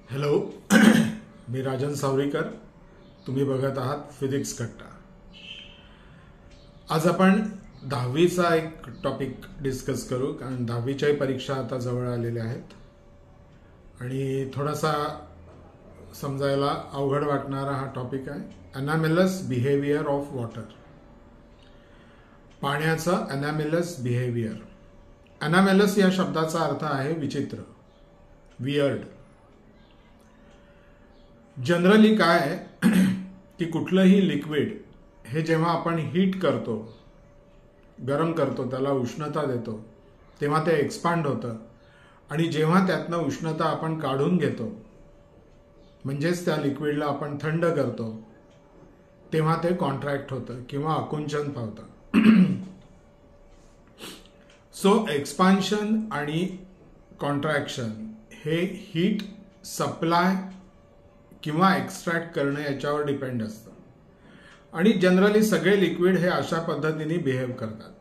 Hello मी राजन सावरीकर. तुम्ही बघत आहात फिजिक्स कट्टा. आज आपण 10वीचा एक टॉपिक डिस्कस करू, कारण 10वीच्याही परीक्षा आता जवळ आलेल्या आहेत आणि थोडासा समजायला अवघड वाटणारा हा टॉपिक आहे. अनॅमिलस बिहेवियर ऑफ वॉटर. पाण्याचा अनॅमिलस बिहेवियर. अनॅमिलस या शब्दाचा अर्थ आहे विचित्र, वियर्ड. जनरली काय आहे की कुठलंही लिक्विड हे जेव्हा आपण हीट करतो, गरम करतो, त्याला उष्णता देतो, तेव्हा ते एक्सपांड होतं आणि जेव्हा त्यातनं उष्णता आपण काढून घेतो, म्हणजेच त्या लिक्विडला आपण थंड करतो, तेव्हा ते कॉन्ट्रॅक्ट होतं किंवा आकुंचन पावतं. सो एक्सपान्शन आणि कॉन्ट्रॅक्शन हे हीट सप्लाय किंवा एक्स्ट्रॅक्ट करणे याच्यावर डिपेंड असतं आणि जनरली सगळे लिक्विड हे अशा पद्धतीने बिहेव करतात.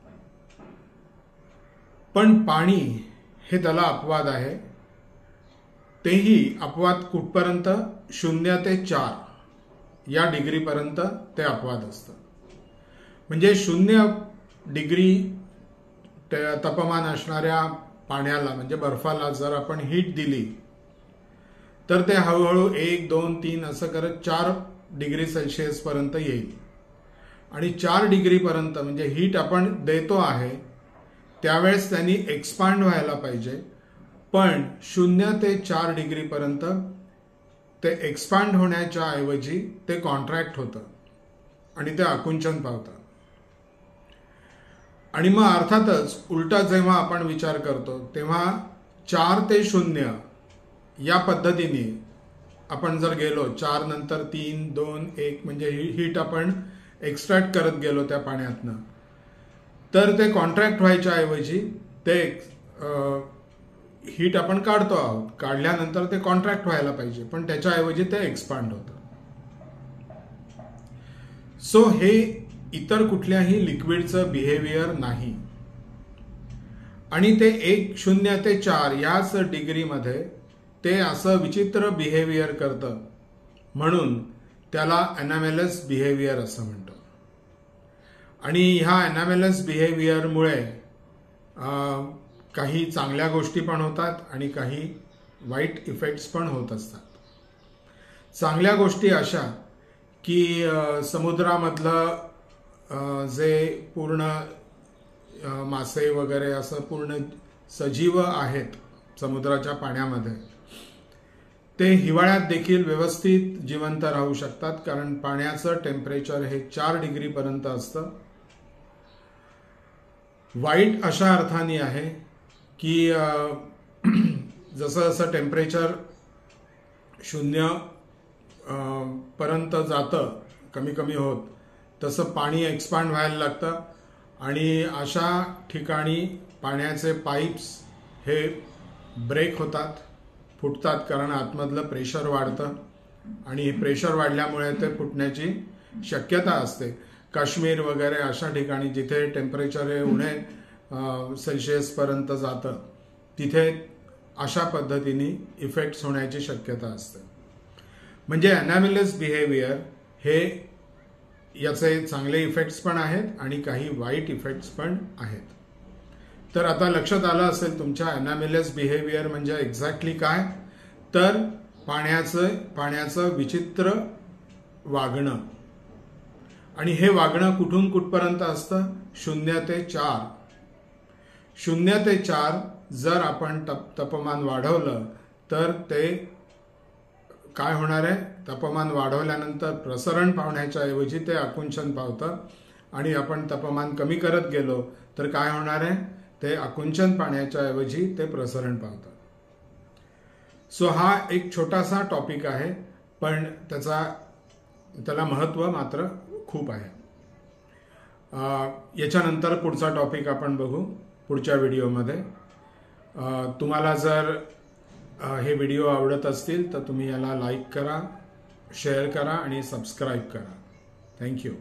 पण पाणी हे त्याला अपवाद आहे. तेही अपवाद कुठपर्यंत? 0 ते 4 या डिग्रीपर्यंत ते अपवाद असतं. म्हणजे 0 डिग्री तापमान असणाऱ्या पाण्याला, म्हणजे बर्फाला जर आपण हीट दिली तर ते हळूहळू 1, 2, 3 असं करत 4 डिग्री सेल्सिअस पर्यंत येईल. आणि 4 डिग्रीपर्यंत म्हणजे हीट आपण देतो आहे त्यावेळेस त्यांनी एक्सपांड व्हायला पाहिजे. पण 0 ते 4 डिग्रीपर्यंत ते एक्सपांड होण्याच्या ऐवजी ते कॉन्ट्रॅक्ट होतं आणि ते आकुंचन पावतं. आणि मग अर्थातच उलटा जेव्हा आपण विचार करतो तेव्हा 4 ते 0 या पद्धतीने आपण जर गेलो, 4 नंतर 3, 2, 1 म्हणजे हीट आपण एक्स्ट्रॅक्ट करत गेलो त्या पाण्यातनं, तर ते कॉन्ट्रॅक्ट व्हायच्या ऐवजी ते हीट आपण काढतो आहोत, काढल्यानंतर ते कॉन्ट्रॅक्ट व्हायला पाहिजे, पण त्याच्याऐवजी ते एक्सपांड होतं. सो हे इतर कुठल्याही लिक्विडचं बिहेवियर नाही आणि ते 0 ते 4 याच डिग्रीमध्ये ते असं विचित्र बिहेवियर करतं, म्हणून त्याला अनॅमिलस बिहेवियर असं म्हणतो. आणि ह्या अनॅमिलस बिहेवियरमुळे काही चांगल्या गोष्टी पण होतात आणि काही वाईट इफेक्ट्स पण होत असतात. चांगल्या गोष्टी अशा की समुद्रामधलं जे पूर्ण मासे वगैरे असं पूर्ण सजीव आहेत समुद्राच्या पाण्यामध्ये, ते हिवाळ्यात देखील व्यवस्थित जिवंत राहू शकतात, कारण पाण्याचं टेम्परेचर हे 4 डिग्रीपर्यंत असतं. वाईट अशा अर्थाने आहे की जसं जसं टेम्परेचर 0 पर्यंत जातं, कमी कमी होत, तसं पाणी एक्सपांड व्हायला लागतं आणि अशा ठिकाणी पाण्याचे पाईप्स हे ब्रेक होतात, फुटतात, कारण आतमधलं प्रेशर वाढतं आणि प्रेशर वाढल्यामुळे ते फुटण्याची शक्यता असते. काश्मीर वगैरे अशा ठिकाणी जिथे टेम्परेचर हे उणे सेल्सिअस पर्यंत जातं, तिथे अशा पद्धतीने इफेक्ट्स होण्याची शक्यता असते. म्हणजे अनॅमिलस बिहेवियर हे याचे चांगले इफेक्ट्स पण आहेत आणि काही वाईट इफेक्ट्स पण आहेत. तर आता लक्षात आलं असेल तुमच्या अनॅमिलस बिहेवियर म्हणजे एक्झॅक्टली काय. तर पाण्याचं विचित्र वागणं. आणि हे वागणं कुठून कुठपर्यंत असतं? 0 ते 4. 0 ते 4 जर आपण तापमान वाढवलं तर ते काय होणार आहे? तापमान वाढवल्यानंतर प्रसरण पावण्याच्या ऐवजी ते आकुंचन पावतं आणि आपण तापमान कमी करत गेलो तर काय होणार आहे? ते आकुंचन पाण्याच्या ऐवजी ते प्रसरण पावतं. सो हा एक छोटासा टॉपिक आहे, पण त्याला महत्त्व मात्र खूप आहे. याच्यानंतर पुढचा टॉपिक आपण बघू पुढच्या व्हिडिओमध्ये. तुम्हाला जर हे व्हिडिओ आवडत असतील तर तुम्ही याला लाईक करा, शेअर करा आणि सबस्क्राईब करा. थँक्यू.